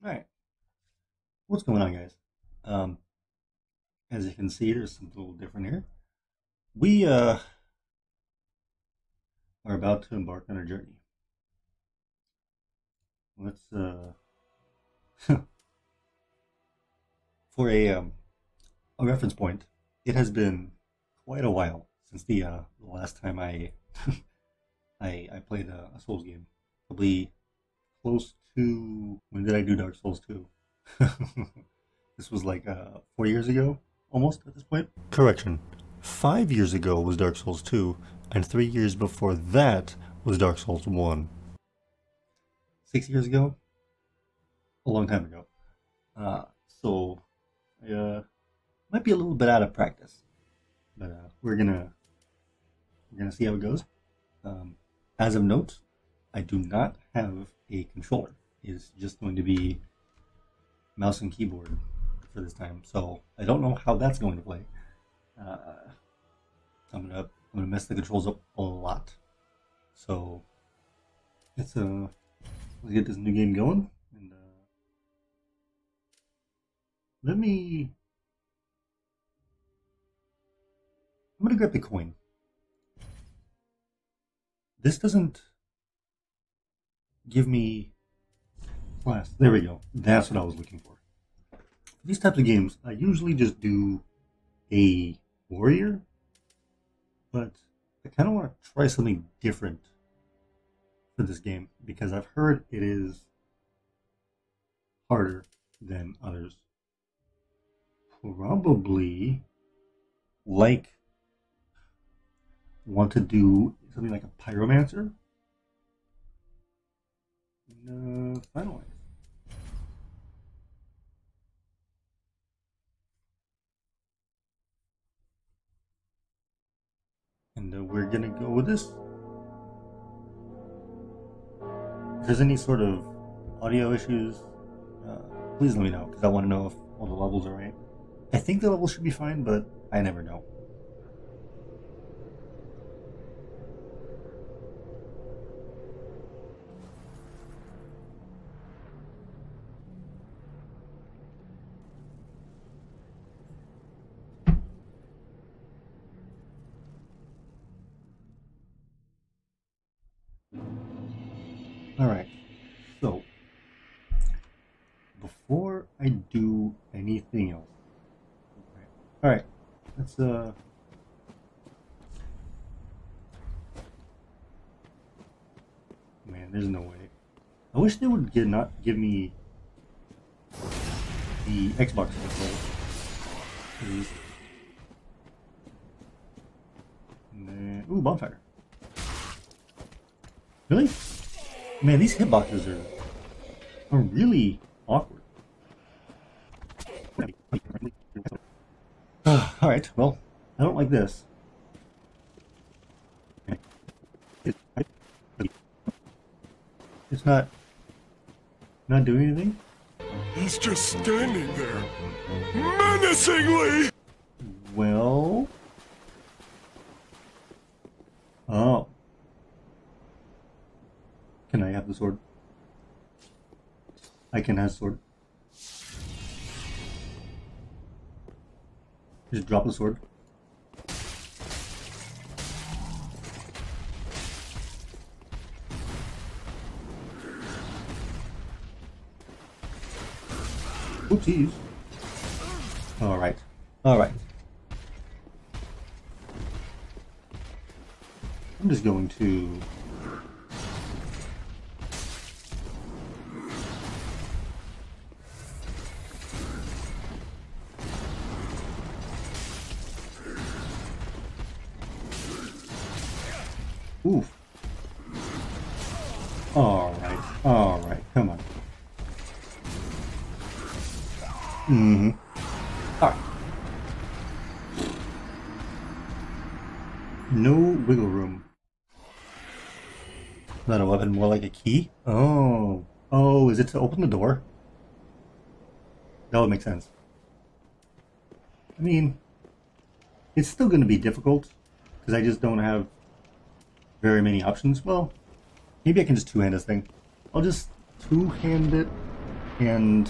All right, what's going on, guys? Um, as you can see, there's something a little different here. We are about to embark on a journey. Let's for a reference point. It has been quite a while since the last time I I played a Souls game. Probably close to when did I do Dark Souls 2? This was like 4 years ago, almost at this point. Correction. 5 years ago was Dark Souls 2, and 3 years before that was Dark Souls 1. 6 years ago? A long time ago. So I might be a little bit out of practice, but we're gonna see how it goes. Um, as of note, I do not have a controller. It's just going to be mouse and keyboard for this time, so I don't know how that's going to play. Uh, I'm gonna mess the controls up a lot. So let's get this new game going. And let me. I'm gonna grab the coin. This doesn't give me class. There we go. That's what I was looking for. These types of games, I usually just do a warrior, but I kind of want to try something different for this game because I've heard it is harder than others. Probably like want to do something like a pyromancer and finalize. And we're gonna go with this. If there's any sort of audio issues, uh, please let me know because I want to know if all the levels are right. I think the levels should be fine, but I never know. All right. So before I do anything else, all right, let's Man, there's no way. I wish they would not give me the Xbox controller. Please. And then, ooh, bonfire. Really? Man, these hitboxes are really awkward. All right. Well, I don't like this. It's not doing anything. He's just standing there, menacingly! Well. Oh. Can I have the sword? I can have the sword. Just drop the sword. Oopsies. Alright. Alright. I'm just going to... Oof. Alright. Alright. Come on. Mm-hmm. Alright. No wiggle room. Not a weapon, more like a key? Oh. Oh, is it to open the door? That would make sense. I mean, it's still going to be difficult because I just don't have very many options. Well, maybe I can just two-hand this thing. I'll just two-hand it and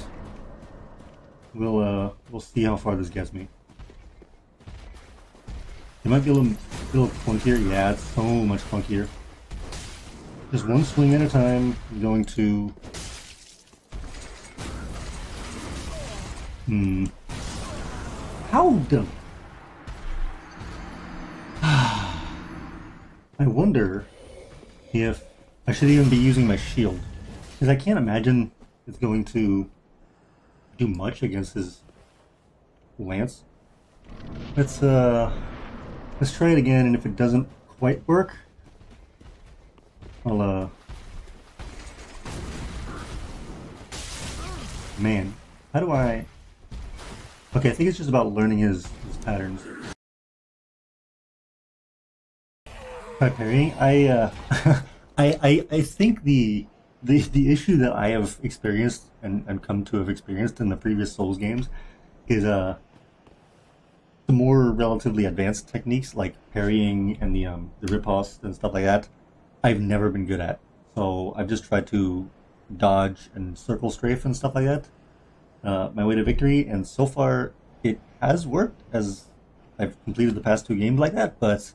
we'll see how far this gets me. It might be a little clunkier. Yeah, it's so much clunkier. Just one swing at a time. I'm going to. How the? I wonder if I should even be using my shield, because I can't imagine it's going to do much against his lance. Let's try it again, and if it doesn't quite work, I'll man, how do I? Okay, I think it's just about learning his patterns. By parrying, I think the issue that I have experienced and come to have experienced in the previous Souls games is the more relatively advanced techniques like parrying and the riposte and stuff like that, I've never been good at. So I've just tried to dodge and circle strafe and stuff like that, my way to victory, and so far it has worked as I've completed the past 2 games like that. But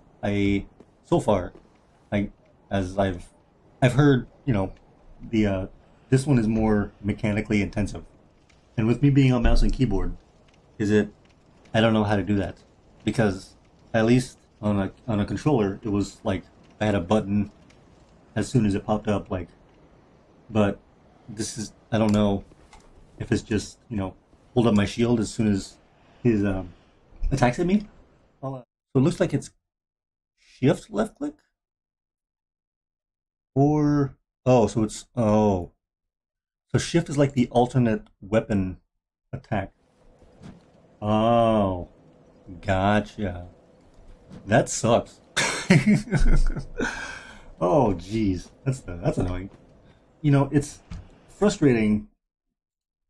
so far, as I've heard, this one is more mechanically intensive, and with me being on mouse and keyboard, I don't know how to do that, because at least on a controller it was like I had a button as soon as it popped up, but this is, I don't know if it's just hold up my shield as soon as his attacks at me. So it looks like it's shift left click, or so shift is like the alternate weapon attack. Oh, gotcha. That sucks. Oh, jeez, that's annoying. It's frustrating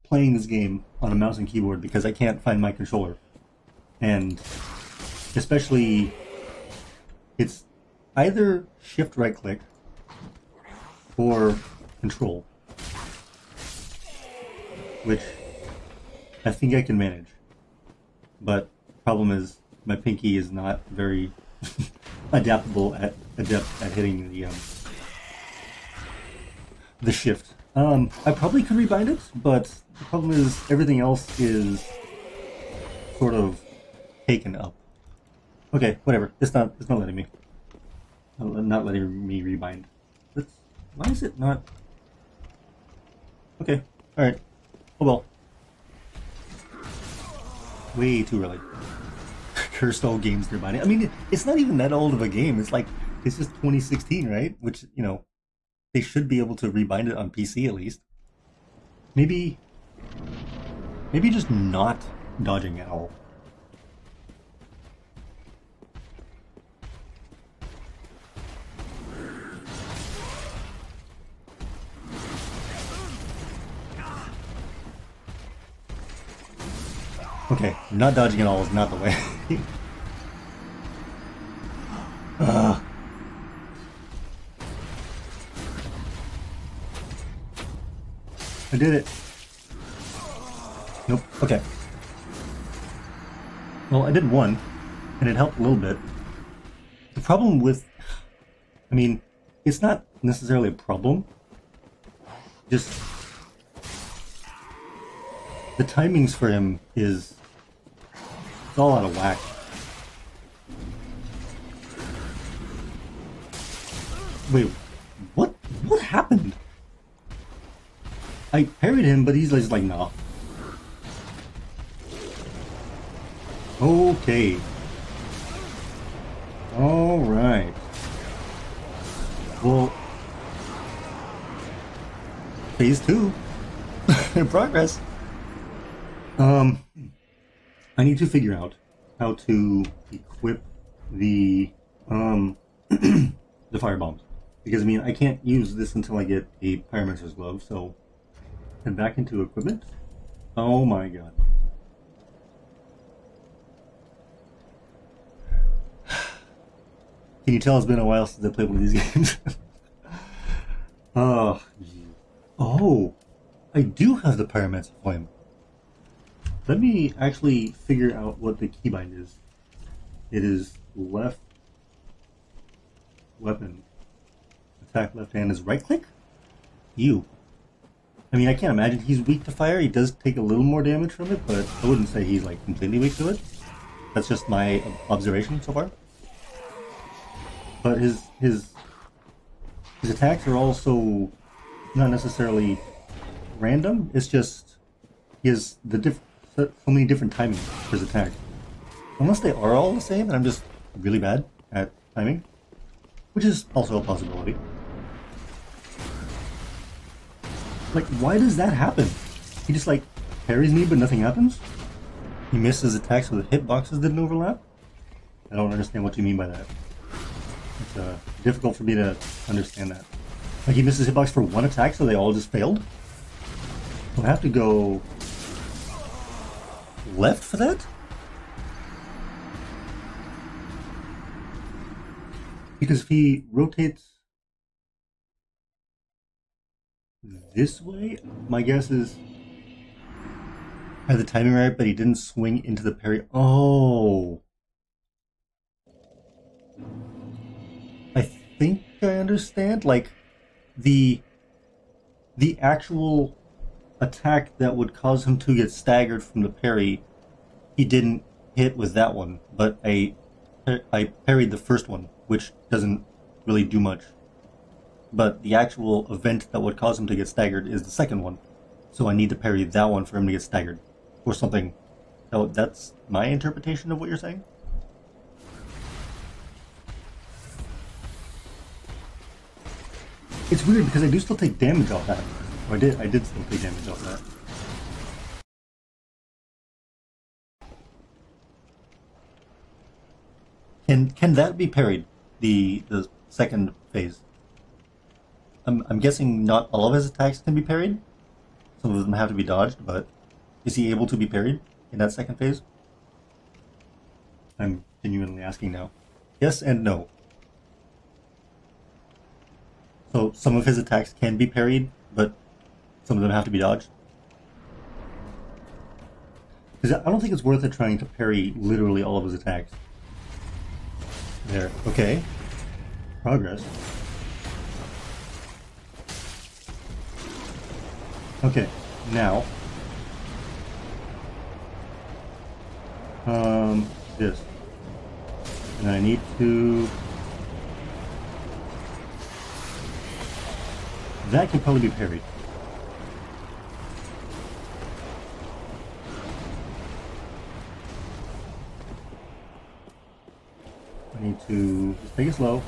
playing this game on a mouse and keyboard because I can't find my controller, and especially it's either shift right click or control, which I think I can manage. But the problem is my pinky is not very adept at hitting the shift. I probably could rebind it, but the problem is everything else is sort of taken up. Okay, whatever. It's not letting me. Not letting me rebind. Why is it not? Okay, all right. Oh well. Way too early. Cursed old games rebinding. I mean, it's not even that old of a game. It's just 2016, right? Which they should be able to rebind it on PC at least. Maybe just not dodging at all. Okay, not dodging at all is not the way. I did it. Nope. Okay. Well, I did one, and it helped a little bit. The problem with... I mean, it's not necessarily a problem. Just... the timings for him is... it's all out of whack. Wait, what happened? I parried him, but he's just like, nah. Okay. Alright. Well, phase 2 in progress. I need to figure out how to equip the the fire bombs, because I mean I can't use this until I get a pyromancer's glove. So head back into equipment. Oh my god. Can you tell it's been a while since I played one of these games? Oh, geez. Oh, I do have the Pyromancer Flame. Let me actually figure out what the keybind is. It is left weapon. Attack left hand is right click? You. I mean, I can't imagine he's weak to fire. He does take a little more damage from it, but I wouldn't say he's like completely weak to it. That's just my observation so far. But his attacks are also not necessarily random. It's just he has so many different timings for his attack. Unless they are all the same, and I'm just really bad at timing, which is also a possibility. Like, why does that happen? He just like parries me, but nothing happens. He misses attacks with hitboxes didn't overlap. I don't understand what you mean by that. It's difficult for me to understand that. Like, he misses hitbox for one attack, so they all just failed? I'll have to go left for that? Because if he rotates this way, my guess is I had the timing right, but he didn't swing into the parry. Oh! I think I understand. Like, the actual attack that would cause him to get staggered from the parry, he didn't hit with that one, but I parried the first one, which doesn't really do much. But the actual event that would cause him to get staggered is the second one, so I need to parry that one for him to get staggered, or something. So that's my interpretation of what you're saying? It's weird because I do still take damage off that. Or I did still take damage off that. Can that be parried? The second phase. I'm guessing not all of his attacks can be parried. Some of them have to be dodged, but is he able to be parried in that second phase? I'm genuinely asking now. Yes and no. So some of his attacks can be parried, but some of them have to be dodged. Because I don't think it's worth it trying to parry literally all of his attacks. There. Okay. Progress. Okay. Now. This. And I need to... That can probably be parried. I need to just take it slow.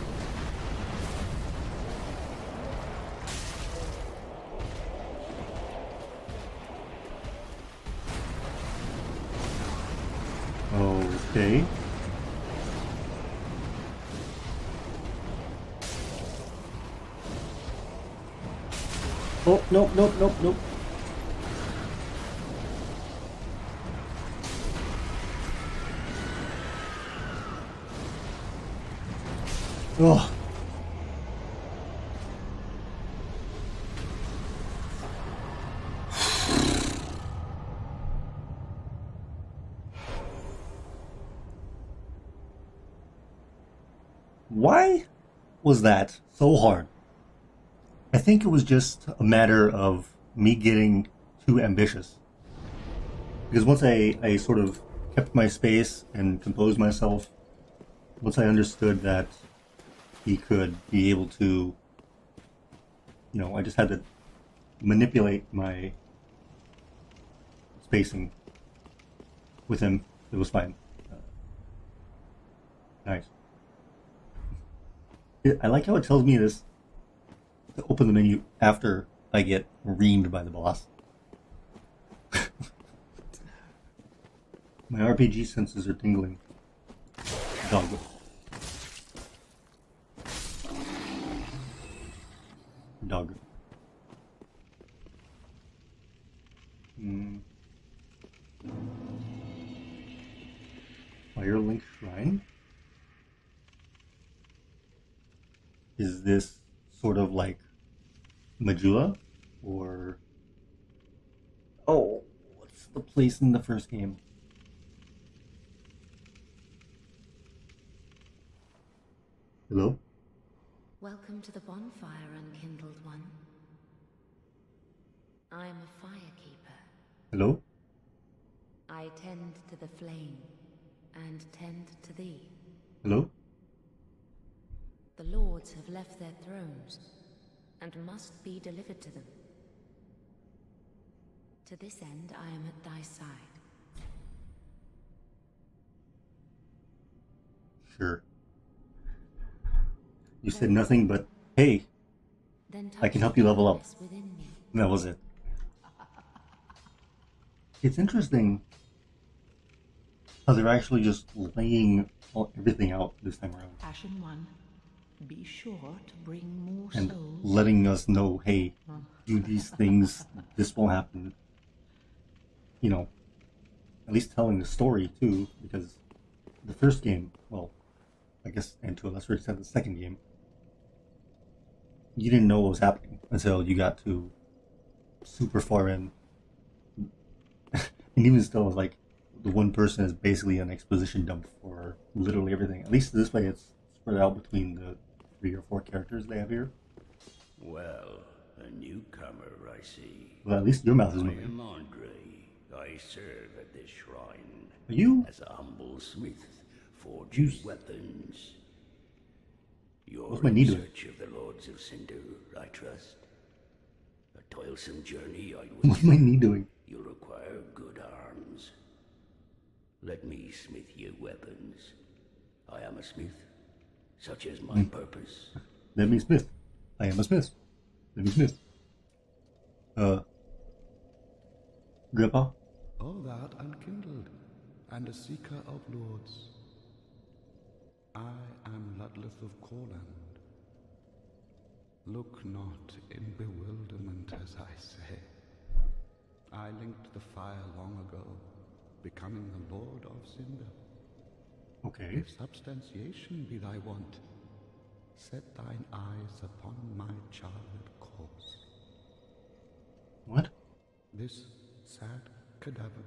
Okay. Oh, nope, nope, nope, nope. Oh. Why was that so hard? I think it was just a matter of me getting too ambitious. Because once I sort of kept my space and composed myself, once I understood that he could be able to, I just had to manipulate my spacing with him. It was fine. Nice. I like how it tells me this to open the menu after I get reamed by the boss. My RPG senses are tingling. Dog. Dog. Firelink Shrine? Is this sort of like Majula? Or Oh, what's the place in the first game? Hello? Welcome to the bonfire, unkindled one. I am a firekeeper. Hello? I tend to the flame, and tend to thee. Hello? The lords have left their thrones, and must be delivered to them. To this end, I am at thy side. Sure. You said nothing but, hey, Then I can touch help you the level up. darkness within me. And that was it. It's interesting how they're actually just laying everything out this time around. Ashen One, be sure to bring more And souls. letting us know, hey, do these things, this will happen. You know, at least telling the story too, because the first game, well, I guess, and to a lesser extent the second game, you didn't know what was happening until you got to super far in. And even still, it's like the one person is basically an exposition dump for literally everything. At least this way it's spread out between the 3 or 4 characters they have here. Well, a newcomer, I see. Well, at least your mouth is I moving. am Andre. I serve at this shrine Are you? as a humble smith, forging weapons. You're What's my knee in doing? search of the Lords of Cinder, I trust. A toilsome journey, I What's would. my knee doing? You require good arms. Let me smith you weapons. I am a smith. Such is my purpose. Let me smith. I am a smith. Let me smith. Grandpa? All that unkindled, and a seeker of lords. I am Ludleth of Corland. Look not in bewilderment as I say. I linked the fire long ago, becoming the Lord of Cinder. Okay. If substantiation be thy want, set thine eyes upon my charred corpse. What? This sad cadaver.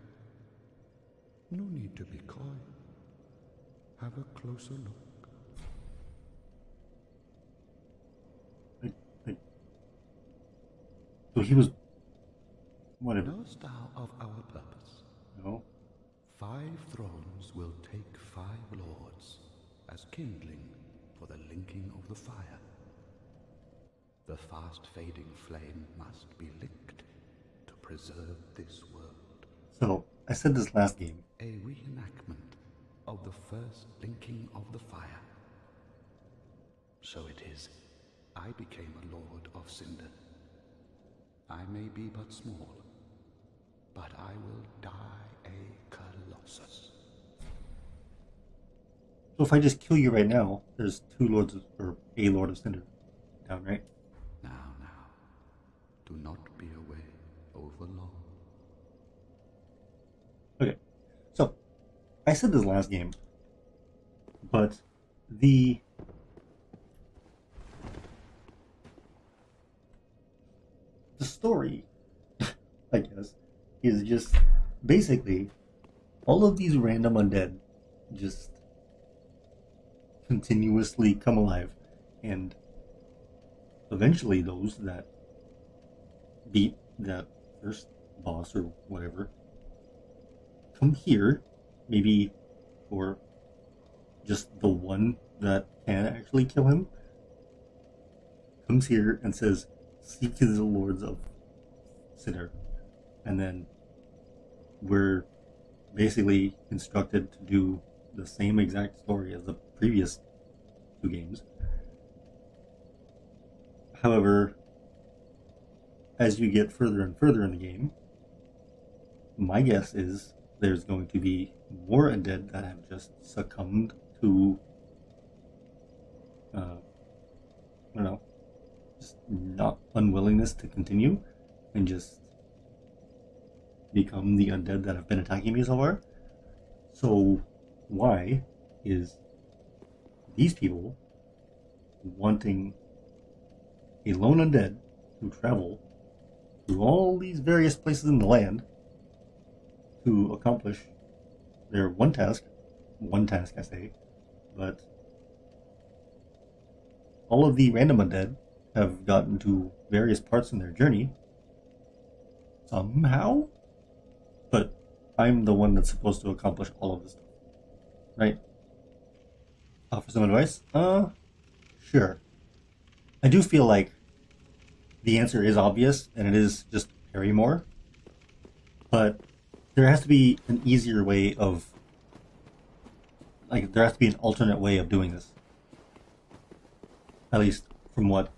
No need to be coy. Have a closer look. So he was... Whatever. Knowest thou of our purpose? No. 5 thrones will take 5 lords as kindling for the linking of the fire. The fast-fading flame must be licked to preserve this world. So, I said this last game. A reenactment of the first linking of the fire. So it is, I became a Lord of Cinder. I may be but small, but I will die a colossus. So if I just kill you right now, there's 2 lords of, or a Lord of Cinder down, right? Now, do not be away over long. Okay. So, I said this last game, but the story, I guess, is just basically all of these random undead just continuously come alive, and eventually those that beat that first boss or whatever come here, maybe, or just the one that can actually kill him comes here and says, "Seek the Lords of Cinder," and then we're basically instructed to do the same exact story as the previous 2 games. However, as you get further and further in the game, my guess is there's going to be more undead that have just succumbed to, I don't know, just not unwillingness to continue and just become the undead that have been attacking me so far. So why is these people wanting a lone undead to travel through all these various places in the land to accomplish their one task I say, but all of the random undead have gotten to various parts in their journey somehow, but I'm the one that's supposed to accomplish all of this stuff, right? Offer some advice? Sure. I do feel like the answer is obvious, and it is just parry more, but there has to be an easier way of, like, there has to be an alternate way of doing this. At least from what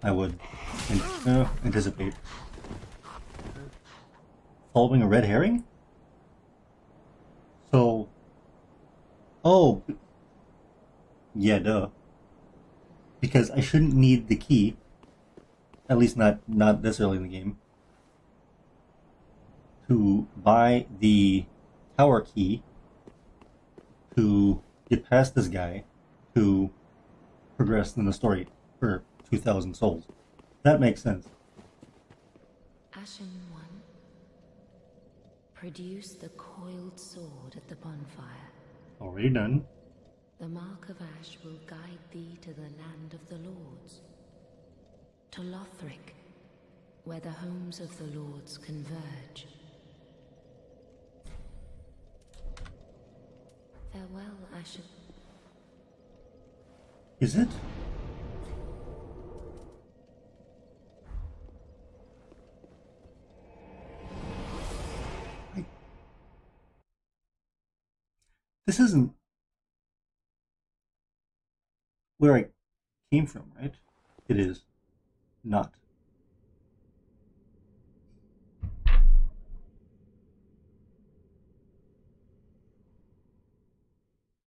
I would anticipate. Following a red herring? So, oh, yeah, duh. Because I shouldn't need the key, at least not this early in the game, to buy the tower key to get past this guy to progress in the story for 2,000 souls. That makes sense. Ashen One, produce the coiled sword at the bonfire. Already done. The mark of ash will guide thee to the land of the lords. To Lothric, where the homes of the lords converge. Farewell, Ashen. Is it? This isn't where I came from, right? It is not.